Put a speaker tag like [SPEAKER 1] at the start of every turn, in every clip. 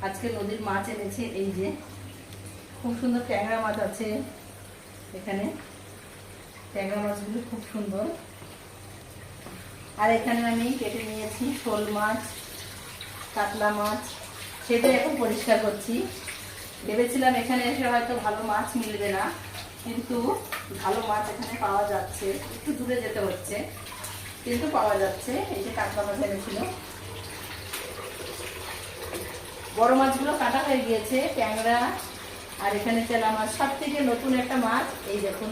[SPEAKER 1] আজকে নদীর মাছ এনেছে, এই যে খুব সুন্দর ট্যাংরা মাছ আছে এখানে। ট্যাংরা মাছগুলো খুব সুন্দর। আর এখানে আমি কেটে নিয়েছি শোল মাছ, কাতলা মাছ, সেটা এখন পরিষ্কার করছি। ভেবেছিলাম এখানে এসে হয়তো ভালো মাছ মিলবে না, কিন্তু ভালো মাছ এখানে পাওয়া যাচ্ছে। একটু দূরে যেতে হচ্ছে, কিন্তু পাওয়া যাচ্ছে। এই যে কাতলা মাছ এনেছিল, বড় মাছগুলো কাটা হয়ে গিয়েছে। ট্যাংরা আর এখানে চেলা মাছ, সব থেকে নতুন একটা মাছ। এই দেখুন,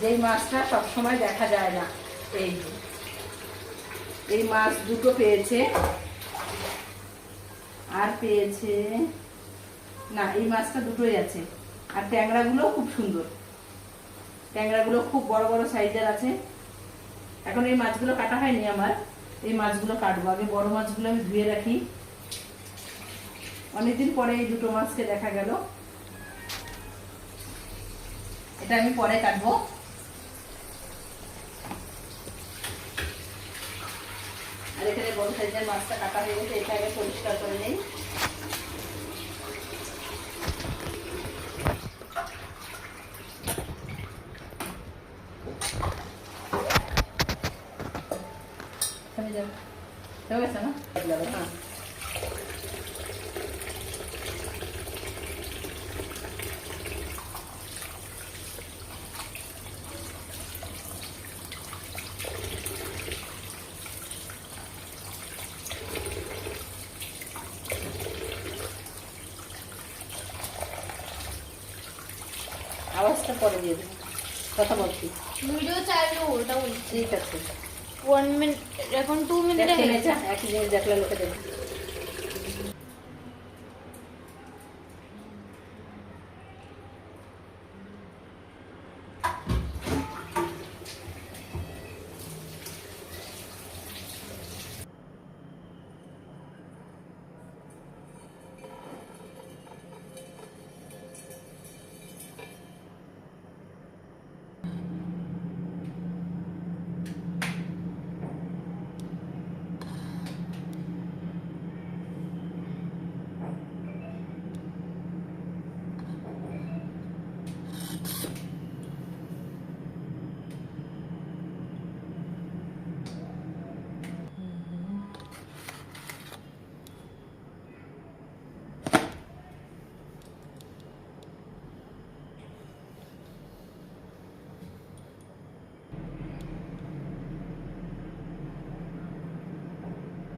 [SPEAKER 1] যেই মাছটা সবসময় দেখা যায় না, এই মাছ দুটো পেয়েছে। আর পেয়েছে না, এই মাছটা দুটোই আছে। আর ট্যাংরাগুলো খুব সুন্দর, ট্যাংরাগুলো খুব বড় বড় সাইজের আছে। এখন এই মাছগুলো কাটা হয়নি আমার, এই মাছগুলো কাটবো। আগে বড় মাছগুলো আমি ধুয়ে রাখি। অনেকদিন পরে এই দুটো মাছকে দেখা গেল। এটা আমি পরে কাটবো। আর এখানে বড় সাইজের মাছটা কাটা হয়ে গেছে, এটা আগে পরিষ্কার করে নেই। হয়ে গেছে না? হ্যাঁ, আওয়াজটা পরে দিয়ে দেবো, কথা বলছি।
[SPEAKER 2] ভিডিও চাইলে ওটা বলছি।
[SPEAKER 1] ঠিক আছে,
[SPEAKER 2] 1 মিনিট, এখন 2 মিনিট।
[SPEAKER 1] একই জিনিস দেখলে লোকে দেখবে।